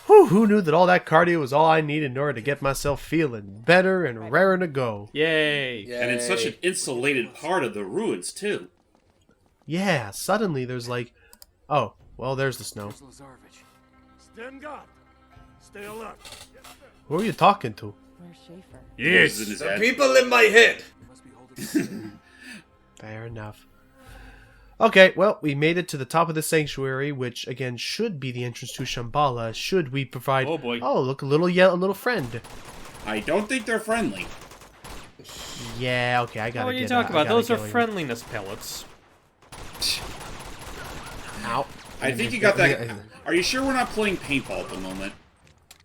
Whew, who knew that all that cardio was all I needed in order to get myself feeling better and raring to go? Yay. And in such an insulated part of the ruins, too. Yeah, suddenly there's like... Oh, well, there's the snow. Stand guard. Stay alert. Who are you talking to? Where's Schaefer? Yes. In his The head. people in my head. Fair enough. Okay, well, we made it to the top of the sanctuary, which, again, should be the entrance to Shambhala, should we provide... Oh, boy. Oh, look, a little friend. I don't think they're friendly. Yeah, okay, I gotta What are you get talking I about? gotta Those are go in. friendliness pellets. Ow. I think you got that. Are you sure we're not playing paintball at the moment?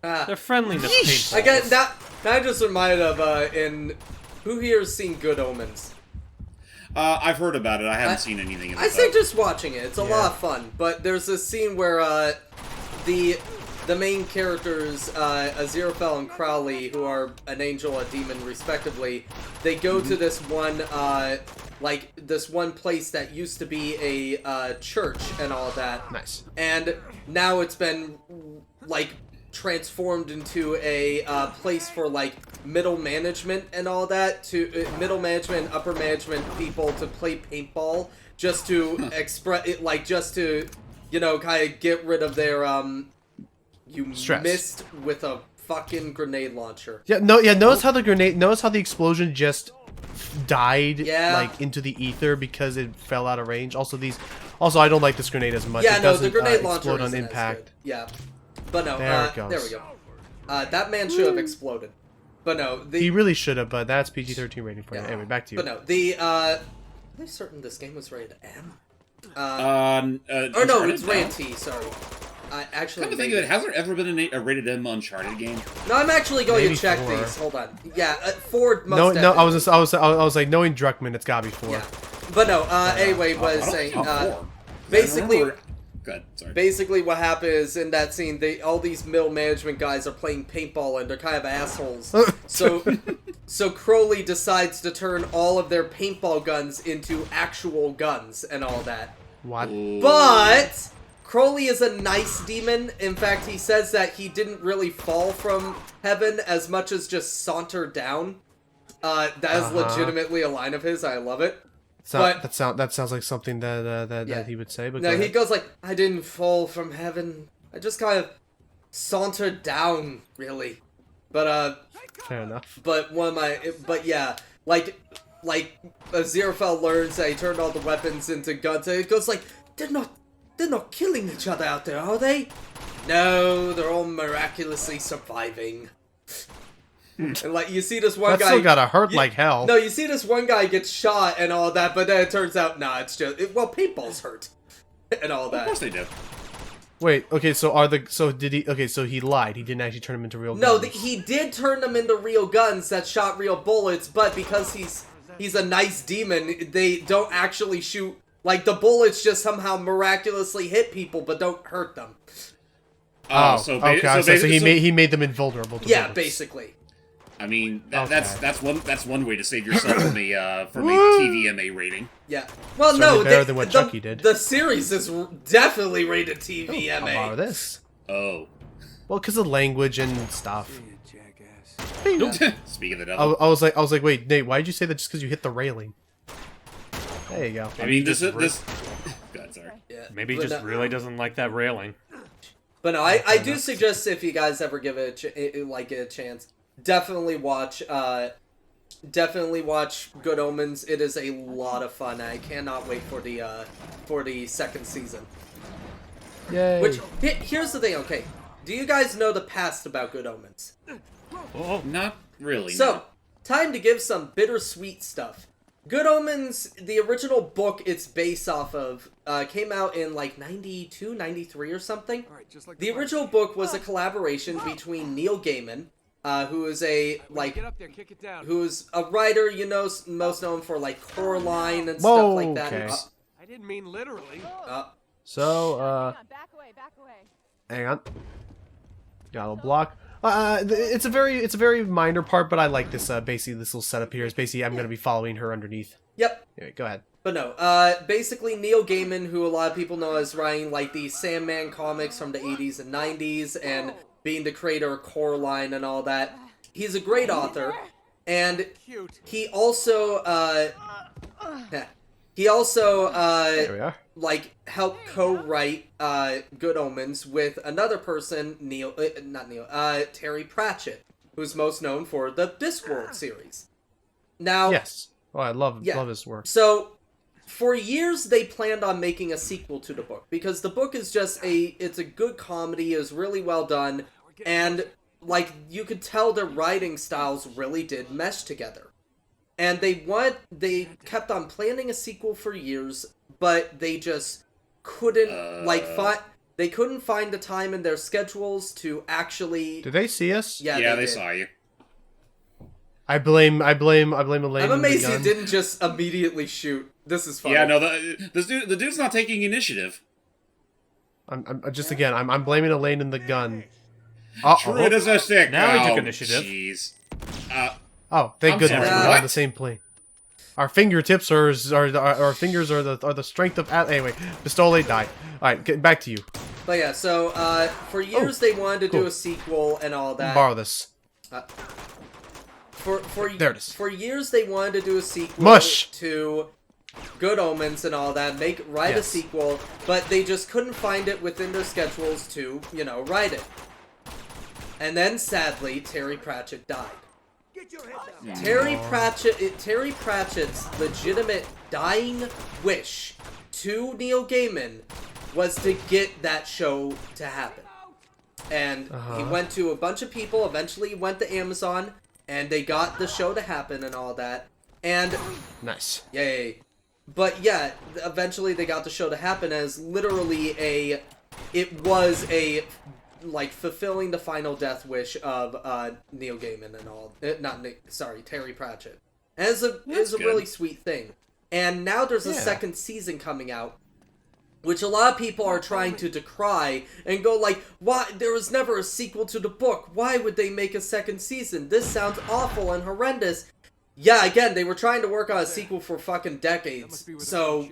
They're friendliness paintballs. I get that. Now I just reminded of in who here has seen Good Omens? I've heard about it. I haven't seen anything. I say just watching it. It's a lot of fun. But there's this scene where the main characters, Aziraphale and Crowley, who are an angel, a demon, respectively, they go to this one this one place that used to be a church and all that. Nice. And now it's been like transformed into a place for like middle management and all that, to middle management and upper management people to play paintball, just to express it, like just to, you know, kind of get rid of their you stress. missed with a fucking grenade launcher. Yeah, no, yeah, notice how the explosion just died like into the ether because it fell out of range. Also I don't like this grenade as much. Yeah, it no, doesn't, the grenade launcher explode on isn't as impact. good. Yeah. But no, There it goes. there we go. That man should have exploded. But no, He really should have, but that's PG-13 rating for you. Anyway, back to you. But no, I'm certain this game was rated M. Or no, it's rated T. Sorry. I actually. Come to think of it, has there ever been a rated M Uncharted game? No, I'm actually going Maybe to check 4. these. Hold on. Yeah, 4 most. No, definitely. I was like, knowing Druckmann, it's gotta be 4. Yeah. But no. Anyway, what I was saying. Basically. Good. Sorry. Basically, what happened is in that scene, all these middle management guys are playing paintball and they're kind of assholes. So Crowley decides to turn all of their paintball guns into actual guns and all that. What? But Crowley is a nice demon. In fact, he says that he didn't really fall from heaven as much as just saunter down. That is legitimately a line of his. I love it. That sounds like something that he would say. But no, he goes like, I didn't fall from heaven. I just kind of sauntered down, really. But fair enough. But yeah, like Aziraphale learns that he turned all the weapons into guns, and it goes like, they're not killing each other out there, are they? No, they're all miraculously surviving. And like you see this one guy, still gotta hurt like hell. No, you see this one guy get shot and all that, but then it turns out, nah, it's just paintballs hurt and all that. Of course they do. Wait, okay, so he lied. He didn't actually turn them into real guns. No, he did turn them into real guns that shot real bullets, but because he's a nice demon, they don't actually shoot. Like the bullets just somehow miraculously hit people, but don't hurt them. So he made them invulnerable to bullets. Basically. I mean, that's one way to save yourself from a TVMA rating. Yeah. Well, certainly better than what Chucky did. The series is definitely rated TVMA. How about this? Oh. Well, because of language and stuff. Speaking of the devil. I was like, wait, Nate, why did you say that just because you hit the railing? There you go. I mean, this. God, sorry. Yeah. Maybe he just really doesn't like that railing. But no, I do suggest if you guys ever give it a chance, definitely watch Good Omens. It is a lot of fun. I cannot wait for the second season. Yay. Which here's the thing. Okay, do you guys know the past about Good Omens? Oh, not really. So, no. time to give some bittersweet stuff. Good Omens, the original book it's based off of, came out in like 92, 93 or something. The original book was a collaboration between Neil Gaiman, who is who's a writer, you know, most known for like Coraline and stuff like that. Okay. I didn't mean literally. So, Back away. hang on. Got a little block. It's a very minor part, but I like this. Basically, this little setup here is basically I'm going to be following her underneath. Yep. Anyway, go ahead. But no, basically Neil Gaiman, who a lot of people know as writing like the Sandman comics from the 80s and 90s, and being the creator of Coraline and all that. He's a great author, and he also There we are. like helped co-write Good Omens with another person, Terry Pratchett, who's most known for the Discworld series. Now, Yes. Oh, I love his work. So, for years they planned on making a sequel to the book because the book is just it's a good comedy, is really well done, and like you could tell their writing styles really did mesh together. And they kept on planning a sequel for years, but they just couldn't they couldn't find the time in their schedules to actually. Did they see us? Yeah, they saw you. I blame Elaine. I'm amazed he didn't just immediately shoot. This is funny. Yeah, no, the dude's not taking initiative. I'm blaming Elaine and the gun. True as a stick. Now he took initiative. Jeez. Oh, thank I'm goodness sorry, we're what? on the same plane. Our fingertips are our fingers are the strength of anyway. Pistole die. All right, get back to you. But yeah, so for years they wanted to do a sequel and all that. Borrow this. There it is. For years they wanted to do a sequel to Good Omens and all that, write a sequel, but they just couldn't find it within their schedules to, write it. And then sadly, Terry Pratchett died. Terry Pratchett's legitimate dying wish to Neil Gaiman was to get that show to happen. And he went to a bunch of people, eventually he went to Amazon, and they got the show to happen and all that. And nice. Yay. But yeah, eventually they got the show to happen as literally it was fulfilling the final death wish of Neil Gaiman and all. Terry Pratchett. And it's a really sweet thing. And now there's a second season coming out, which a lot of people are trying to decry and go like, why? There was never a sequel to the book. Why would they make a second season? This sounds awful and horrendous. Yeah, again, they were trying to work on a sequel for fucking decades, so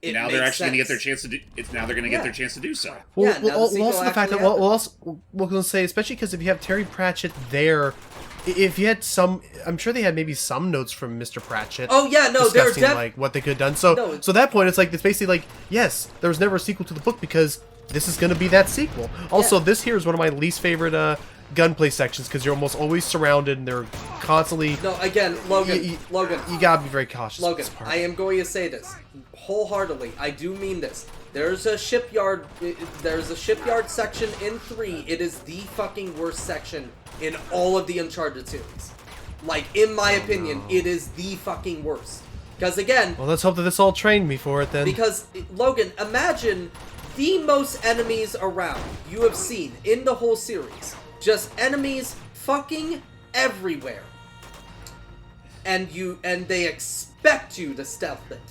now they're actually going to get their chance to do. Now they're going to get their chance to do so. Well, also the fact that we're going to say, especially because if you have Terry Pratchett there, if you had I'm sure they had maybe some notes from Mr. Pratchett. Oh yeah, no, they're like what they could have done. So at that point, it's basically like, yes, there was never a sequel to the book because this is going to be that sequel. Also, this here is one of my least favorite gunplay sections because you're almost always surrounded and they're constantly. No, again, Logan, you gotta be very cautious. Logan, with this part. I am going to say this wholeheartedly. I do mean this. There's a shipyard. There's a shipyard section in 3. It is the fucking worst section in all of the Uncharted series. In my opinion, it is the fucking worst. Because again... Well, let's hope that this all trained me for it then. Because, Logan, imagine the most enemies around you have seen in the whole series. Just enemies fucking everywhere. And they expect you to stealth it.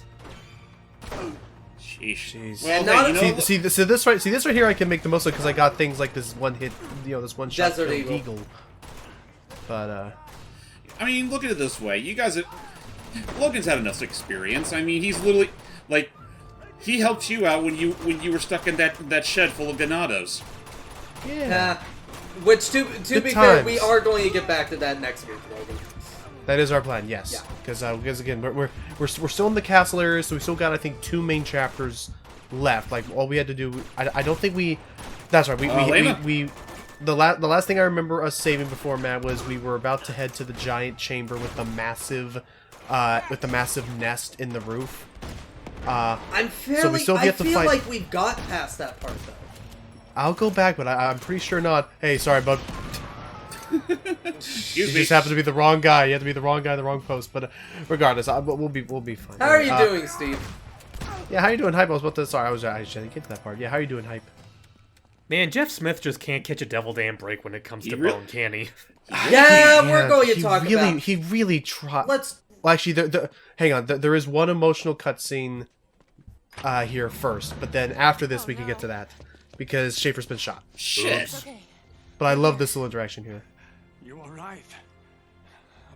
Jeez. Well, see this right here I can make the most of because I got things like this one hit, this one shot Desert Eagle. But I mean, look at it this way. You guys Logan's had enough experience. I mean, he's literally he helped you out when you were stuck in that shed full of Ganados. Yeah. Which to be fair, we are going to get back to that next week, Logan. That is our plan, yes. Because again, we're still in the castle area, so we still got I think 2 main chapters left. All we had to do, I don't think we. That's right. The last thing I remember us saving before Matt was we were about to head to the giant chamber with the massive nest in the roof. I feel like we got past that part though. I'll go back, but I'm pretty sure not. Hey, sorry, bud. You just happen to be the wrong guy. You have to be the wrong guy in the wrong post. But regardless, we'll be fine. How are you doing, Steve? Yeah, how you doing, Hype? I was about to. Sorry, I should get to that part. Yeah, how you doing, Hype? Man, Jeff Smith just can't catch a devil damn break when it comes to bone, can he? Yeah, we're going to talk about. He really tried. Well, actually, hang on. There is one emotional cutscene here first, but then after this we can get to that because Schaefer's been shot. Shit. Okay. But I love this little interaction here. You are right.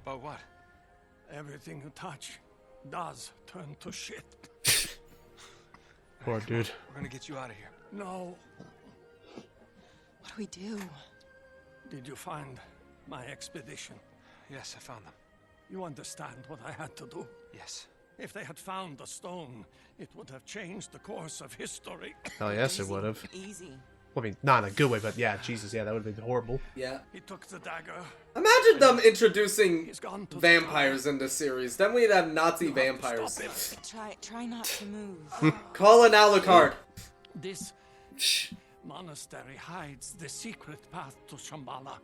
About what? Everything you touch does turn to shit. Poor dude. We're gonna get you out of here. No. What do we do? Did you find my expedition? Yes, I found them. You understand what I had to do? Yes. If they had found the stone, it would have changed the course of history. Hell yes, it would have. Easy. Well, I mean, not in a good way, but yeah, Jesus, yeah, that would have been horrible. Yeah. He took the dagger. Imagine them introducing He's gone to the vampires in this series. Then we'd have Nazi You have to vampires. stop it. Try not to move. Call an Alucard. This monastery hides the secret path to Shambhala.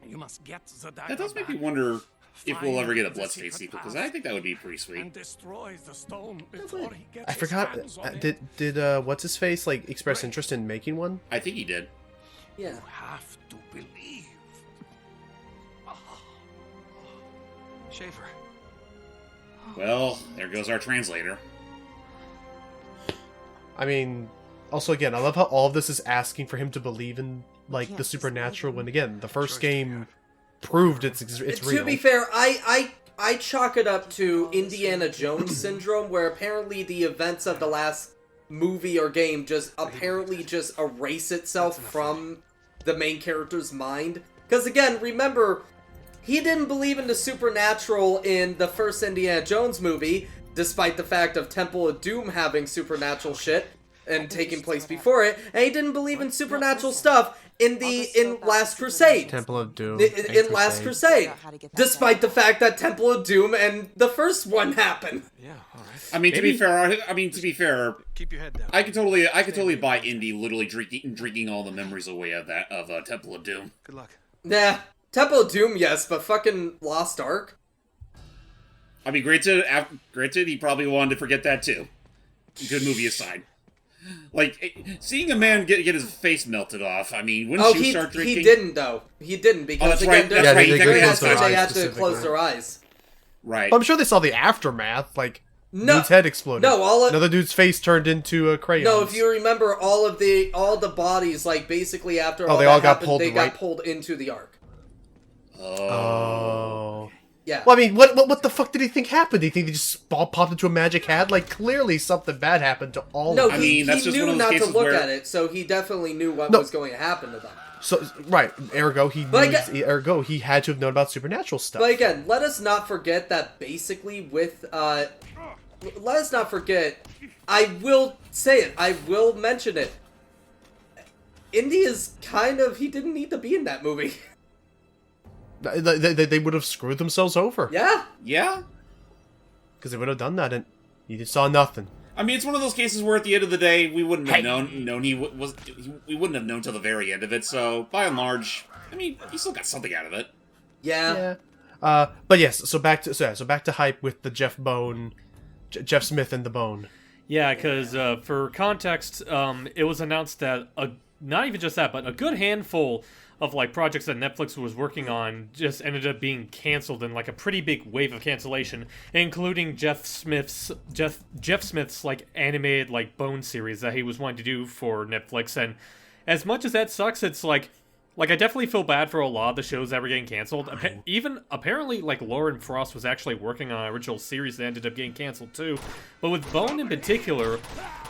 You must get the dagger That does make me back, wonder if we'll ever get a find the Bloodstain secret sequel, because path, I think that would be pretty sweet. and destroy the stone before he gets I his forgot. hands on it. Did what's his face like express interest in making one? I think he did. Yeah. You have to believe. Schaefer. Well, there goes our translator. I mean, also again, I love how all of this is asking for him to believe in like can't the just supernatural. leave When him. again, the first game proved it's real. To be fair, I chalk it up to Indiana Jones syndrome, where apparently the events of the last movie or game just apparently just erase itself from the main character's mind. Because again, remember, he didn't believe in the supernatural in the first Indiana Jones movie, despite the fact of Temple of Doom having supernatural shit and taking place before it, and he didn't believe in supernatural stuff in Last Crusade. Temple of Doom. In Last Crusade, despite the fact that Temple of Doom and the first one happened. Yeah, all right. I mean, to be fair, Keep your head down. I could totally buy Indy literally drinking all the memories away of Temple of Doom. Good luck. Nah, Temple of Doom, yes, but fucking Lost Ark. I mean, granted, he probably wanted to forget that too. Good movie aside. Like, seeing a man get his face melted off, I mean, wouldn't you start drinking? He didn't, though. He didn't, because that's again, right, during that's right, during they that closed scene, their they eyes had to specifically. close their eyes. Right. I'm sure they saw the aftermath. Like, No, dude's head exploded. no, Another dude's face turned into a crayon. No, if you remember, all the bodies, like, basically after all they that all got happened, pulled they right- got pulled into the Ark. Oh. Yeah. Well, I mean, what the fuck did he think happened? Did he think they just all popped into a magic hat? Like, clearly something bad happened to all No, of them. I mean, that's he just knew one of those not to cases look where- at it, so he definitely knew what No. was going to happen to them. So, right, ergo, he But knew, ergo, he had to have known about supernatural stuff. But again, let us not forget that basically with, let us not forget, I will say it, I will mention it, Indy is kind of, he didn't need to be in that movie. They would have screwed themselves over. Yeah? Yeah. Because they would have done that, and you just saw nothing. I mean, it's one of those cases where at the end of the day, we wouldn't have known we wouldn't have known till the very end of it. So by and large, I mean, he still got something out of it. Yeah. But yes, so back to hype with the Jeff Smith and the Bone. Yeah, because for context, it was announced that not even just that, but a good handful of like projects that Netflix was working on just ended up being canceled in like a pretty big wave of cancellation, including Jeff Smith's like animated like Bone series that he was wanting to do for Netflix. And as much as that sucks, it's like I definitely feel bad for a lot of the shows that were getting canceled. Even apparently, like Lauren Frost was actually working on an original series that ended up getting canceled too. But with Bone in particular,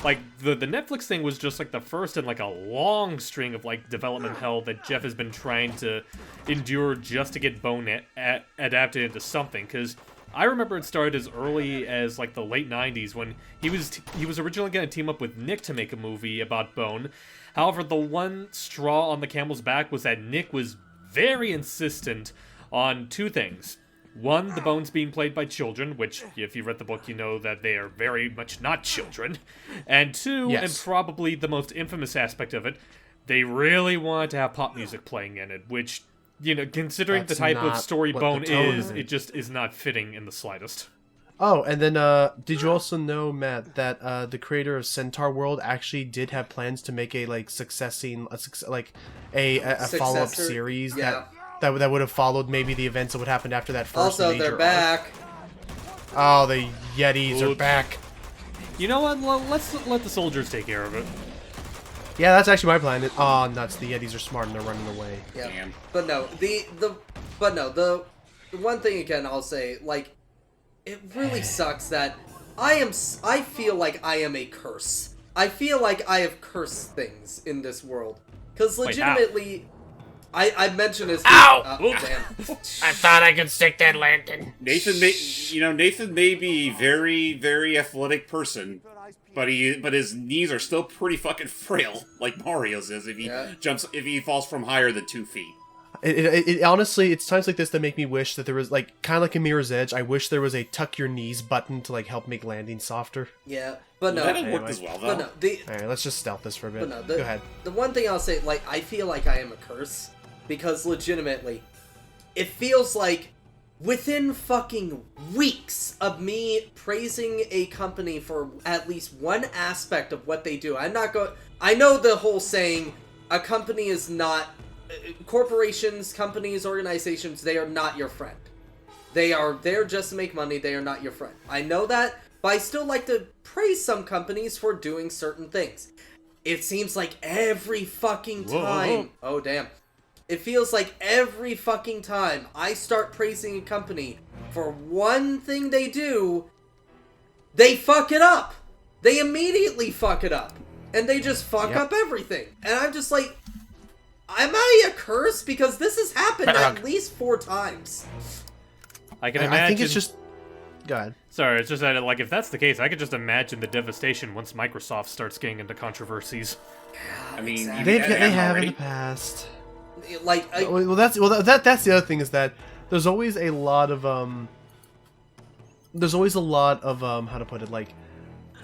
like the Netflix thing was just like the first in like a long string of like development hell that Jeff has been trying to endure just to get Bone adapted into something. Because I remember it started as early as like the late '90s when he was originally going to team up with Nick to make a movie about Bone. However, the one straw on the camel's back was that Nick was very insistent on two things. One, the Bones being played by children, which, if you read the book, you know that they are very much not children. And two, Yes. and probably the most infamous aspect of it, they really wanted to have pop music playing in it, which, you know, considering That's the type of not story what Bone the tone is, is. it just is not fitting in the slightest. Oh, and then did you also know, Matt, that the creator of Centaur World actually did have plans to make a a follow-up Successor? series Yeah. that would have followed maybe the events that would happen after that first Also, major they're arc. back. Oh, the Yetis are Oops. back. You know what? Let's let the soldiers take care of it. Yeah, that's actually my plan. Oh, nuts! The Yetis are smart and they're running away. Yeah. Damn. But no, the one thing again I'll say, like, it really sucks that I feel like I am a curse. I feel like I have cursed things in this world. Because Wait, how? legitimately, I mentioned his. Ow! Damn. I thought I could stick that lantern. Nathan may be very, very athletic person, but his knees are still pretty fucking frail, like Mario's is if he falls from higher than 2 feet. It honestly, it's times like this that make me wish that there was, like, kind of like a Mirror's Edge, I wish there was a tuck your knees button to, like, help make landing softer. Yeah, but no. That didn't work as well, though. But no, Alright, let's just stealth this for a bit. But no, Go ahead. The one thing I'll say, like, I feel like I am a curse. Because legitimately, it feels like within fucking weeks of me praising a company for at least one aspect of what they do, I know the whole saying, a company is not... corporations, companies, organizations, they are not your friend. They are there just to make money, they are not your friend. I know that, but I still like to praise some companies for doing certain things. It seems like every fucking time... Whoa. Oh, damn. It feels like every fucking time I start praising a company for one thing they do, they fuck it up. They immediately fuck it up. And they just fuck up everything. And I'm just like, am I a curse? Because this has happened at least 4 times. I can imagine. I think it's just... Go ahead. Sorry, it's just that, like, if that's the case, I could just imagine the devastation once Microsoft starts getting into controversies. I mean, They have in the past. Like, that's the other thing is that there's always a lot of how to put it, like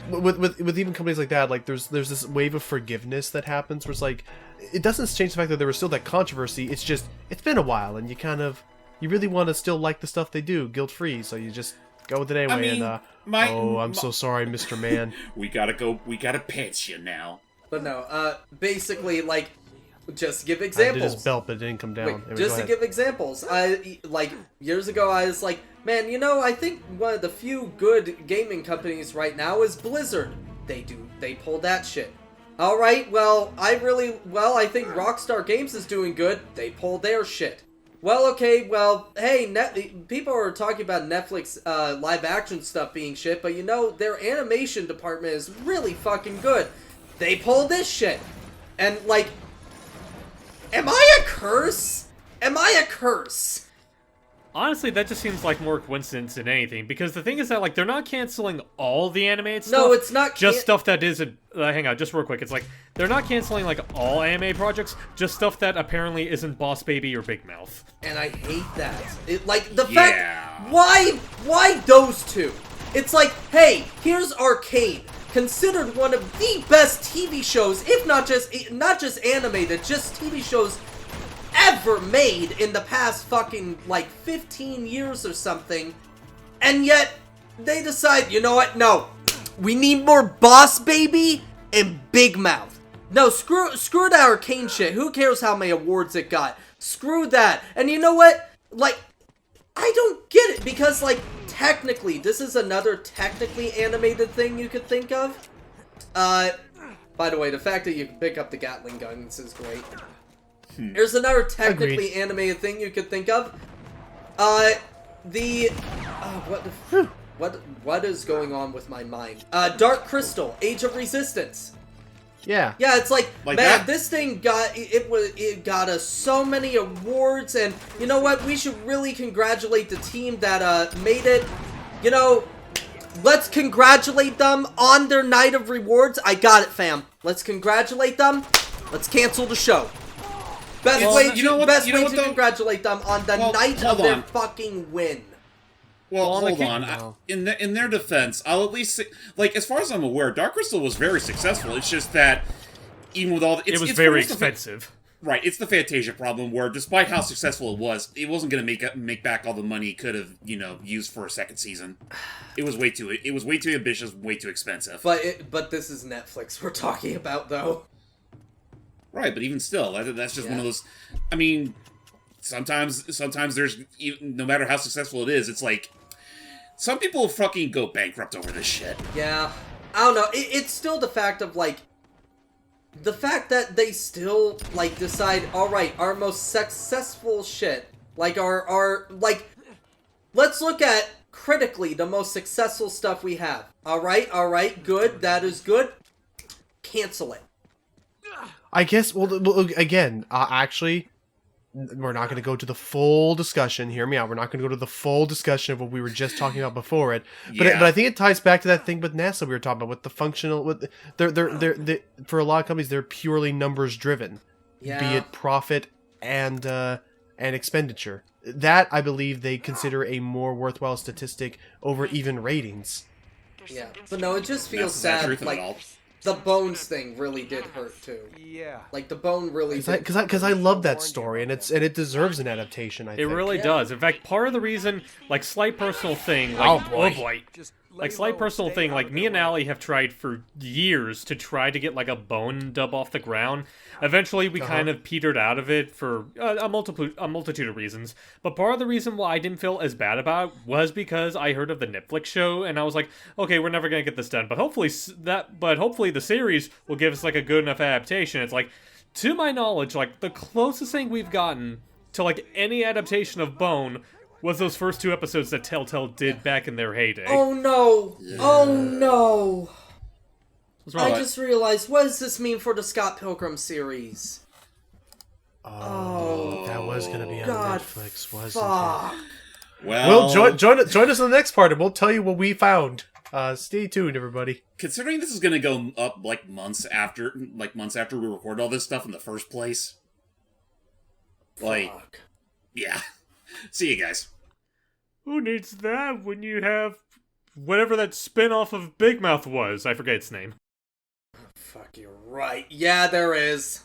with even companies like that, like there's this wave of forgiveness that happens where it's like it doesn't change the fact that there was still that controversy. It's just it's been a while and you really want to still like the stuff they do guilt free, so you just go with it anyway. I'm so sorry, Mr. Man. we gotta pants you now. But no, basically, like, just to give examples. I did his belt, but it didn't come down. Wait, Anyway, just to give examples, years ago, I was like, man, I think one of the few good gaming companies right now is Blizzard. They pulled that shit. Alright, well, I think Rockstar Games is doing good. They pulled their shit. Well, okay, well, hey, people are talking about Netflix live action stuff being shit, but their animation department is really fucking good. They pulled this shit. And, like, am I a curse? Am I a curse? Honestly, that just seems like more coincidence than anything, because the thing is that, like, they're not canceling all the animated stuff. No, it's not just stuff that isn't... hang on, just real quick. It's like, they're not canceling, like, all anime projects, just stuff that apparently isn't Boss Baby or Big Mouth. And I hate that. Fact... Why those two? It's like, hey, here's Arcade. Considered one of the best TV shows, if not just animated, just TV shows ever made in the past fucking, like, 15 years or something. And yet, they decide, you know what, no. We need more Boss Baby and Big Mouth. No, screw that Arcane shit. Who cares how many awards it got? Screw that. And you know what? Like, I don't get it, because, like, technically, this is another technically animated thing you could think of. By the way, the fact that you can pick up the Gatling guns is great. There's another technically animated thing you could think of. What is going on with my mind? Dark Crystal, Age of Resistance. Yeah. Yeah, it's like man, that? this thing it got us so many awards, and you know what? We should really congratulate the team that made it. Let's congratulate them on their night of rewards. I got it, fam. Let's congratulate them. Let's cancel the show. Best way to congratulate them on the night of their fucking win. Well, hold on. In their defense, I'll at least say, like, as far as I'm aware, Dark Crystal was very successful. It's just that even with all it was very expensive. Right, it's the Fantasia problem where, despite how successful it wasn't going to make back all the money it could have, used for a second season. It was way too ambitious, way too expensive. But this is Netflix we're talking about, though. Right, but even still, that's just one of those. I mean, sometimes there's, no matter how successful it is, it's like some people fucking go bankrupt over this shit. Yeah, I don't know. It's still the fact of like. The fact that they still, like, decide, alright, our most successful shit, like, let's look at, critically, the most successful stuff we have. Alright, good, that is good. Cancel it. I guess, well again, actually, we're not going to go to the full discussion. Hear me out. We're not going to go to the full discussion of what we were just talking about before it. But, Yeah. but I think it ties back to that thing with NASA we were talking about, with the functional. With they're for a lot of companies, they're purely numbers driven, Yeah. be it profit and expenditure. That I believe they consider a more worthwhile statistic over even ratings. Yeah, but no, it just feels That's the sad. truth of it Like all. the Bones thing really did hurt too. Yeah. Like the Bone really did. Because I love that story, and it deserves an adaptation. I It think. really Yeah. does. In fact, part of the reason, like, slight personal thing, Oh, like, boy. Just like, lay slight low, personal stay thing, out like, of me their and way. Allie have tried for years to try to get, like, a Bone dub off the ground. Eventually, we kind of petered out of it for a multitude of reasons. But part of the reason why I didn't feel as bad about it was because I heard of the Netflix show, and I was like, okay, we're never gonna get this done. But hopefully the series will give us, like, a good enough adaptation. It's like, to my knowledge, like, the closest thing we've gotten to, like, any adaptation of Bone was those first 2 episodes that Telltale did back in their heyday. Oh no! Oh no! What's wrong? I just realized, what does this mean for the Scott Pilgrim series? Oh, that was gonna be on God, Netflix, wasn't fuck. Well, Well, join us in the next part, and we'll tell you what we found. Stay tuned, everybody. considering this is going to go up like months after we record all this stuff in the first place. Like, Fuck. yeah. See you guys. Who needs that when you have whatever that spin-off of Big Mouth was? I forget its name. Fuck, you're right. Yeah, there is.